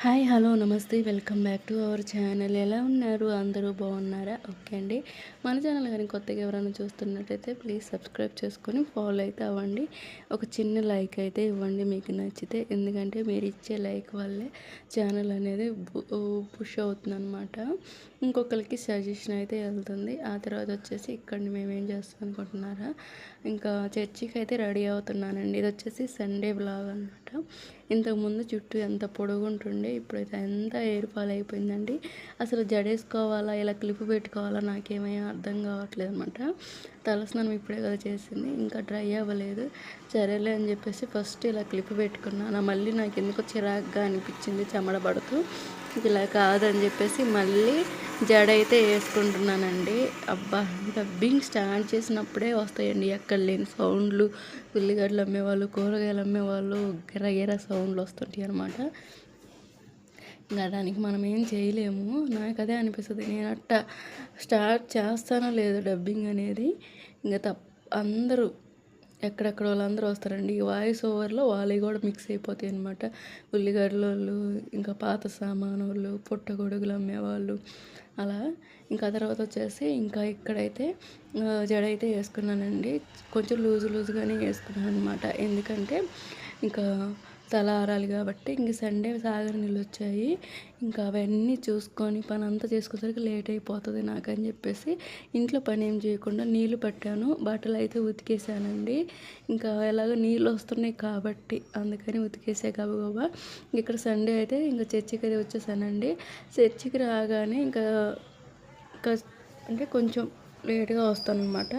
Hi hello నమస్తే welcome back to our channel. ఎలా ఉన్నారు? అందరూ బాగున్నారా? ఓకే అండి. మన ఛానల్ కానీ కొత్తగా ఎవరైనా చూస్తున్నట్టయితే ప్లీజ్ సబ్స్క్రైబ్ చేసుకొని ఫాలో అయితే అవ్వండి. ఒక చిన్న లైక్ అయితే ఇవ్వండి మీకు నచ్చితే, ఎందుకంటే మీరు ఇచ్చే లైక్ వల్లే ఛానల్ అనేది పుష్ అవుతుంది అనమాట. ఇంకొకరికి సజెషన్ అయితే వెళ్తుంది. ఆ తర్వాత వచ్చేసి ఇక్కడ మేమేం చేస్తాం అనుకుంటున్నారా, ఇంకా చర్చికి అయితే రెడీ అవుతున్నానండి. ఇది వచ్చేసి సండే బ్లాగ్ అనమాట. ఇంతకుముందు జుట్టు ఎంత పొడుగుంటుండే, ఇప్పుడైతే ఎంత హెయిర్ ఫాల్ అయిపోయిందండి. అసలు జడేసుకోవాలా ఇలా క్లిప్ పెట్టుకోవాలా నాకేమైనా అర్థం కావట్లేదు అనమాట. తలస్నానం ఇప్పుడే కదా చేసింది, ఇంకా డ్రై అవ్వలేదు. సరేలే అని చెప్పేసి ఫస్ట్ ఇలా క్లిప్ పెట్టుకున్నాను. మళ్ళీ నాకు ఎందుకో చిరాగ్గా అనిపించింది చెమడ పడుతూ. ఇలా కాదని చెప్పేసి మళ్ళీ జడ అయితే వేసుకుంటున్నానండి. అబ్బా, డబ్బింగ్ స్టార్ట్ చేసినప్పుడే వస్తాయండి ఎక్కడ లేని సౌండ్లు. ఉల్లిగడ్డలు అమ్మేవాళ్ళు, కూరగాయలు అమ్మేవాళ్ళు గిర సౌండ్లు వస్తుంటాయి అనమాట. ఇంకా దానికి మనం ఏం చేయలేము. నాకు అదే అనిపిస్తుంది, నేను అట్ట స్టార్ట్ చేస్తానో లేదో డబ్బింగ్ అనేది. ఇంకా అందరూ ఎక్కడెక్కడ వాళ్ళందరూ వస్తారండి. ఈ వాయిస్ ఓవర్లో వాళ్ళవి కూడా మిక్స్ అయిపోతాయి అనమాట. ఉల్లిగడ్డలు, ఇంకా పాత సామాను వాళ్ళు, పుట్టగొడుగులు అమ్మేవాళ్ళు అలా. ఇంకా తర్వాత వచ్చేసి ఇంకా ఇక్కడైతే జడ అయితే వేసుకున్నానండి. కొంచెం లూజుగానే వేసుకున్నాను అనమాట. ఎందుకంటే ఇంకా తల ఆరాలి కాబట్టి. ఇంక సండే సాగర్ నీళ్ళు వచ్చాయి. ఇంకా అవన్నీ చూసుకొని పని అంతా చేసుకునేసరికి లేట్ అయిపోతుంది నాకని చెప్పేసి ఇంట్లో పని ఏం చేయకుండా నీళ్ళు పట్టాను. బట్టలు అయితే ఉతికేసానండి. ఇంకా ఎలాగో నీళ్ళు వస్తున్నాయి కాబట్టి అందుకని ఉతికేసా గబగబా. ఇక్కడ సండే అయితే ఇంకా చర్చికి అయితే వచ్చేసానండి. చర్చికి రాగానే ఇంకా అంటే కొంచెం లేట్గా వస్తాను అనమాట.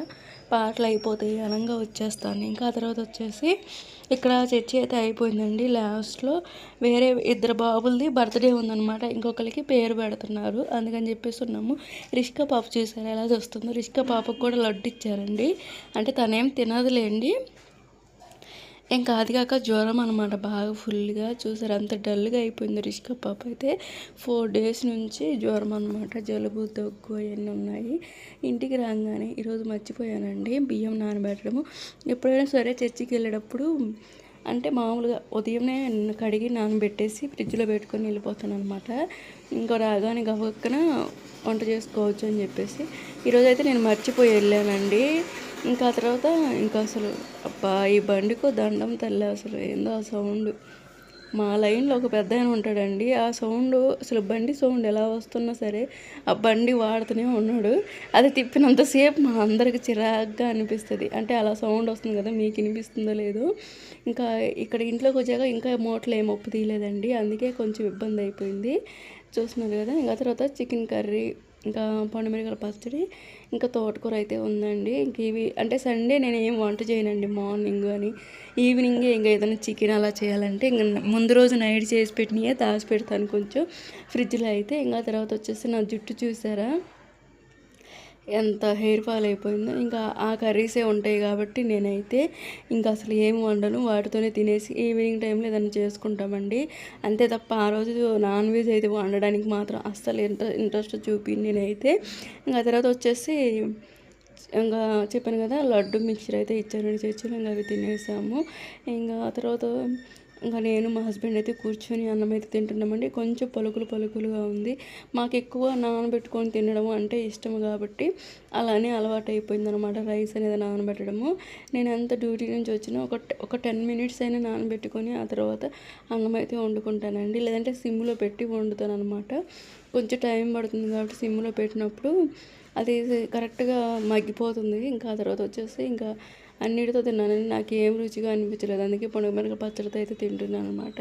పాటలు అయిపోతాయి అనంగా వచ్చేస్తాను. ఇంకా ఆ తర్వాత వచ్చేసి ఇక్కడ చర్చి అయితే అయిపోయిందండి. లాస్ట్లో వేరే ఇద్దరు బాబులది బర్త్డే ఉందన్నమాట. ఇంకొకరికి పేరు పెడుతున్నారు, అందుకని చెప్పేసి ఉన్నాము. రిష్కా పాప చూసారు ఎలా చూస్తుందో. రిష్కా పాపకు కూడా లడ్డు ఇచ్చారండి. అంటే తనేం తినదులేండి. ఇంకా అది కాక జ్వరం అనమాట, బాగా ఫుల్గా. చూసారు అంత డల్గా అయిపోయింది రిష్కా పాప అయితే. 4 days నుంచి జ్వరం అనమాట. జలుబు దగ్గు అవన్నీ ఉన్నాయి. ఇంటికి రాగానే ఈరోజు మర్చిపోయానండి బియ్యం నానబెట్టడము. ఎప్పుడైనా సరే చర్చికి వెళ్ళేటప్పుడు అంటే మామూలుగా ఉదయమే కడిగి నానబెట్టేసి ఫ్రిడ్జ్లో పెట్టుకొని వెళ్ళిపోతాను అనమాట. ఇంకో రాగానే గబక్కన వంట చేసుకోవచ్చు అని చెప్పేసి ఈరోజైతే నేను మర్చిపోయి వెళ్ళానండి. ఇంకా తర్వాత ఇంకా అసలు అబ్బా, ఈ బండికో దండం తల్లి. అసలు ఏందో ఆ సౌండ్. మా లైన్లో ఒక పెద్ద ఆయన ఉంటాడండి. ఆ సౌండ్ అసలు బండి సౌండ్ ఎలా వస్తున్నా సరే ఆ బండి వాడుతూనే ఉన్నాడు. అది తిప్పినంతసేపు మా అందరికి చిరాగ్గా అనిపిస్తుంది. అంటే అలా సౌండ్ వస్తుంది కదా, మీకు వినిపిస్తుందో లేదో. ఇంకా ఇక్కడ ఇంట్లోకి వచ్చాక ఇంకా మోటలు ఏం ఒప్పు తీయలేదండి, అందుకే కొంచెం ఇబ్బంది అయిపోయింది. చూస్తున్నారు కదా. ఇంకా తర్వాత చికెన్ కర్రీ, ఇంకా పండుమిరపకాయల పచ్చడి, ఇంకా తోటకూర అయితే ఉందండి. ఇంక ఇవి అంటే సండే నేను ఏం వంట చేయనండి. మార్నింగ్ అని ఈవినింగే ఇంకా ఏదైనా చికెన్ అలా చేయాలంటే ఇంకా ముందు రోజు నైట్ చేసి పెట్టినయే దాచి పెడతాను కొంచెం ఫ్రిడ్జ్లో అయితే. ఇంకా తర్వాత వచ్చేసి నా జుట్టు చూసారా ఎంత హెయిర్ ఫాల్ అయిపోయిందో. ఇంకా ఆ కర్రీసే ఉంటాయి కాబట్టి నేనైతే ఇంకా అసలు ఏం వండను, వాటితోనే తినేసి ఈవినింగ్ టైంలో ఏదైనా చేసుకుంటామండి. అంతే తప్ప ఆ రోజు నాన్ వెజ్ అయితే వండడానికి మాత్రం అస్సలు ఇంట్రెస్ట్ నేనైతే. ఇంకా తర్వాత వచ్చేసి ఇంకా చెప్పాను కదా, లడ్డు మిక్చర్ అయితే ఇచ్చారండి చర్చిలో. ఇంకా అవి తినేసాము. ఇంకా తర్వాత ఇంకా నేను మా హస్బెండ్ అయితే కూర్చొని అన్నం అయితే తింటున్నామండి. కొంచెం పలుకులుగా ఉంది. మాకు ఎక్కువ నానబెట్టుకొని తినడం అంటే ఇష్టం కాబట్టి అలానే అలవాటు అయిపోయింది అనమాట రైస్ అనేది నానబెట్టడము. నేను ఎంత డ్యూటీ నుంచి వచ్చినా ఒక 10 minutes అయినా నానబెట్టుకొని ఆ తర్వాత అన్నం అయితే వండుకుంటానండి. లేదంటే సిమ్లో పెట్టి వండుతాను అనమాట. కొంచెం టైం పడుతుంది కాబట్టి సిమ్లో పెట్టినప్పుడు అది కరెక్ట్గా మగ్గిపోతుంది. ఇంకా ఆ తర్వాత వచ్చేసి ఇంకా అన్నిటితో తిన్నానండి. నాకు ఏం రుచిగా అనిపించలేదు, అందుకే పండుగ పచ్చడితో అయితే తింటున్నాను అనమాట.